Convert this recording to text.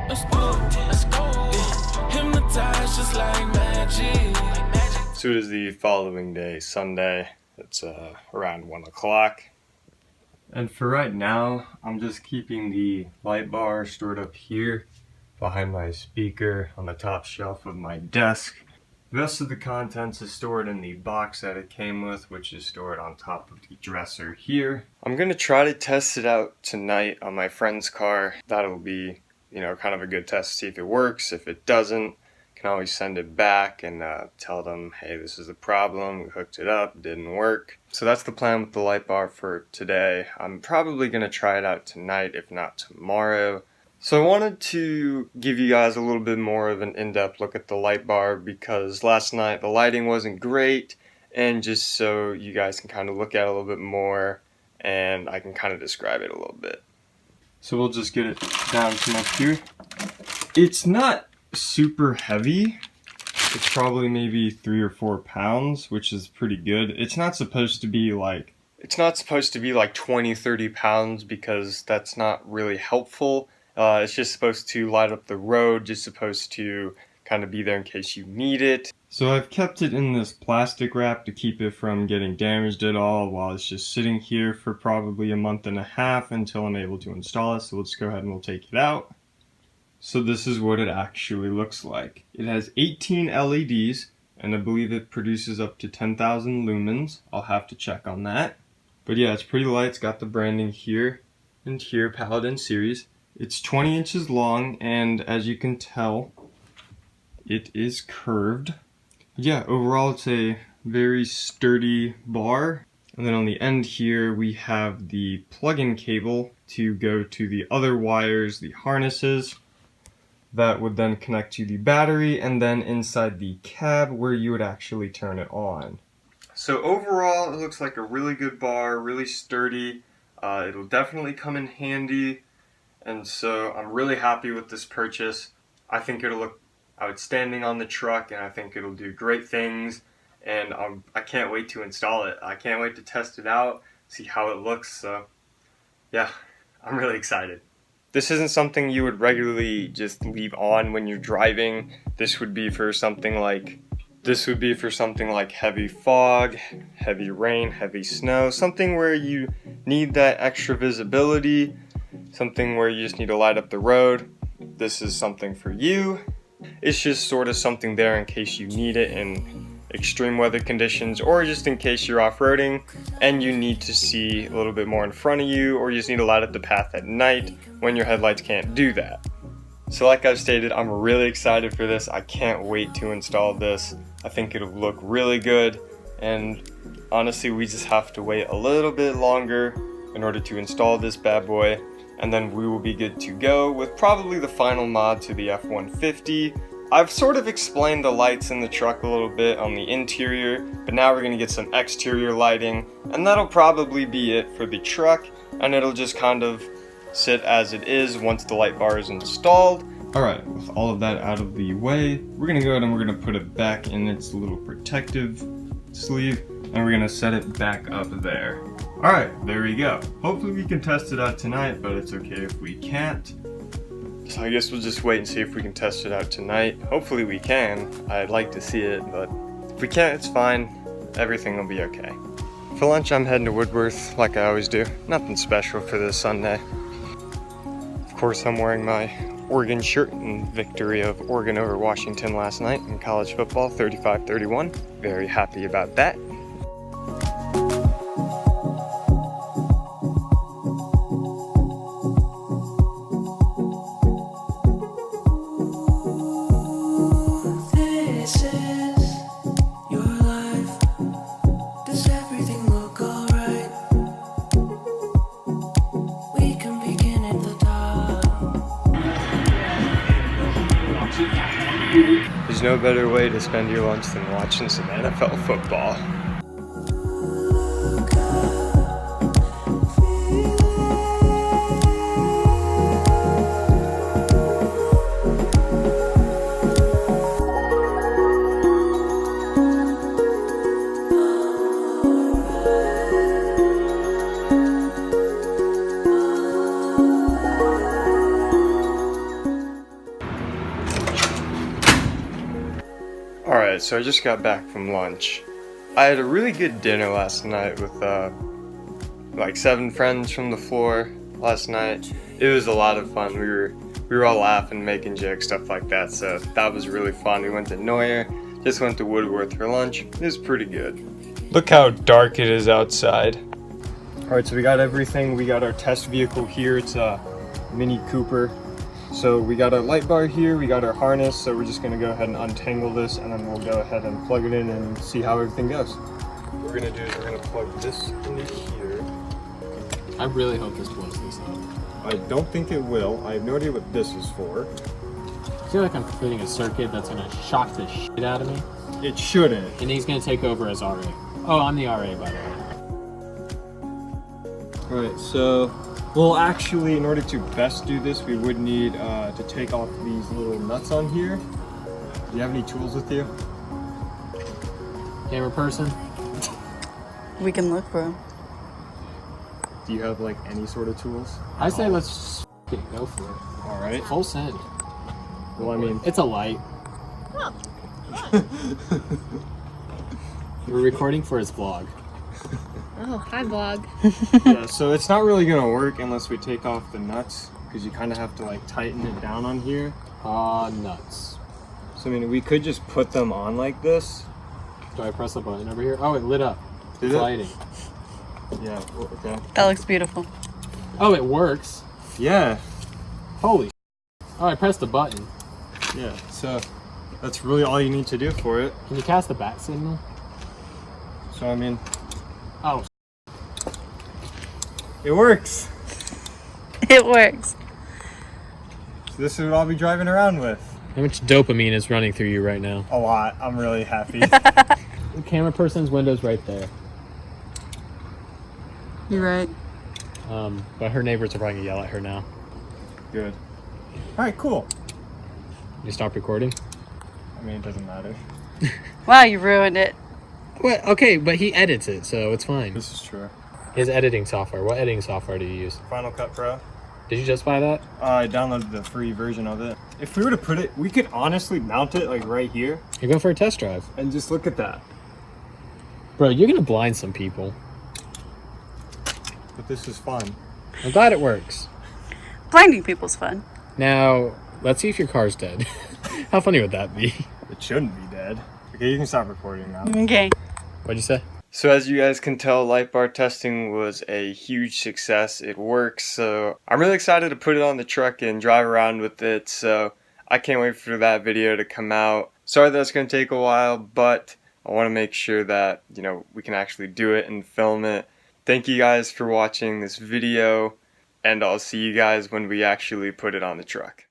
Let's go. Hypnotized just like magic. So it is the following day, Sunday. It's around 1 o'clock. And for right now, I'm just keeping the light bar stored up here behind my speaker on the top shelf of my desk. The rest of the contents is stored in the box that it came with, which is stored on top of the dresser here. I'm gonna try to test it out tonight on my friend's car. That'll be, kind of a good test to see if it works. If it doesn't, can always send it back and tell them, hey, this is the problem, we hooked it up, didn't work. So that's the plan with the light bar for today. I'm probably gonna try it out tonight, if not tomorrow. So I wanted to give you guys a little bit more of an in-depth look at the light bar because last night the lighting wasn't great, and just so you guys can kind of look at it a little bit more and I can kind of describe it a little bit. So we'll just get it down from up here. It's not super heavy. It's probably maybe 3 or 4 pounds, which is pretty good. It's not supposed to be like 20, 30 pounds because that's not really helpful. It's just supposed to light up the road, just supposed to kind of be there in case you need it. So I've kept it in this plastic wrap to keep it from getting damaged at all while it's just sitting here for probably a month and a half until I'm able to install it. So let's go ahead and we'll take it out. So this is what it actually looks like. It has 18 LEDs and I believe it produces up to 10,000 lumens. I'll have to check on that. But yeah, it's pretty light. It's got the branding here and here, Paladin series. It's 20 inches long, and as you can tell, it is curved. Yeah, overall it's a very sturdy bar. And then on the end here, we have the plug-in cable to go to the other wires, the harnesses, that would then connect to the battery, and then inside the cab where you would actually turn it on. So overall, it looks like a really good bar, really sturdy. It'll definitely come in handy. And so I'm really happy with this purchase. I think it'll look outstanding on the truck, and I think it'll do great things. And I can't wait to install it. I can't wait to test it out, see how it looks. So yeah, I'm really excited. This isn't something you would regularly just leave on when you're driving. This would be for something like heavy fog, heavy rain, heavy snow, something where you need that extra visibility. Something where you just need to light up the road. This is something for you. It's just sort of something there in case you need it in extreme weather conditions, or just in case you're off-roading and you need to see a little bit more in front of you, or you just need to light up the path at night when your headlights can't do that. So like I've stated, I'm really excited for this. I can't wait to install this. I think it'll look really good, and honestly we just have to wait a little bit longer in order to install this bad boy. And then we will be good to go with probably the final mod to the F-150. I've sort of explained the lights in the truck a little bit on the interior, but now we're going to get some exterior lighting, and that'll probably be it for the truck, and it'll just kind of sit as it is once the light bar is installed. Alright, with all of that out of the way, we're going to go ahead and we're going to put it back in its little protective sleeve, and we're going to set it back up there. Alright, there we go. Hopefully we can test it out tonight, but it's okay if we can't. So I guess we'll just wait and see if we can test it out tonight. Hopefully we can. I'd like to see it, but if we can't, it's fine. Everything will be okay. For lunch, I'm heading to Woodworth, like I always do. Nothing special for this Sunday. Of course, I'm wearing my Oregon shirt in victory of Oregon over Washington last night in college football, 35-31. Very happy about that. There's no better way to spend your lunch than watching some NFL football. Alright, so I just got back from lunch. I had a really good dinner last night with like 7 friends from the floor last night. It was a lot of fun. We were all laughing, making jokes, stuff like that, so that was really fun. We went to Neuer, just went to Woodworth for lunch. It was pretty good. Look how dark it is outside. Alright, so we got everything. We got our test vehicle here. It's a Mini Cooper. So we got our light bar here, we got our harness, so we're just gonna go ahead and untangle this and then we'll go ahead and plug it in and see how everything goes. What we're gonna do is we're gonna plug this into here. I really hope this blows this up. I don't think it will. I have no idea what this is for. I feel like I'm creating a circuit that's gonna shock the shit out of me. It shouldn't. And he's gonna take over as RA. Oh, I'm the RA, by the way. Alright, so, well actually in order to best do this, we would need to take off these little nuts on here. Do you have any tools with you? Camera person? We can look for them. Do you have like any sort of tools? I say let's just go for it. Alright. Full send. Well, I mean, It's a light. We're recording for his vlog. Oh, hi vlog. yeah, so it's not really gonna work unless we take off the nuts, because you kind of have to like tighten it down on here. Nuts. So I mean, we could just put them on like this. Do I press the button over here? Oh, it lit up. Did It's it? lighting. Yeah. Okay. That looks beautiful. Oh, it works. Yeah. Holy. Oh, I pressed the button. Yeah. So that's really all you need to do for it. Can you cast the bat signal? So I mean, Oh, it works. It works. So this is what I'll be driving around with. how much dopamine is running through you right now? A lot. I'm really happy. The camera person's window's right there. You're right. But her neighbors are probably gonna yell at her now. Good. All right. Cool. You stop recording? I mean, it doesn't matter. Wow, you ruined it. What? Okay, but he edits it, so it's fine. This is true. His editing software. What editing software do you use? Final Cut Pro. Did you just buy that? I downloaded the free version of it. If we were to put it, we could honestly mount it like right here You're going for a test drive. and just look at that. Bro, you're gonna blind some people. But this is fun. I'm glad it works. Blinding people's fun. Now, let's see if your car's dead. How funny would that be? It shouldn't be dead. Okay, you can stop recording now. Okay. What'd you say? So as you guys can tell, light bar testing was a huge success. It works, so I'm really excited to put it on the truck and drive around with it. So I can't wait for that video to come out. Sorry that it's going to take a while, but I want to make sure that, you know, we can actually do it and film it. Thank you guys for watching this video, and I'll see you guys when we actually put it on the truck.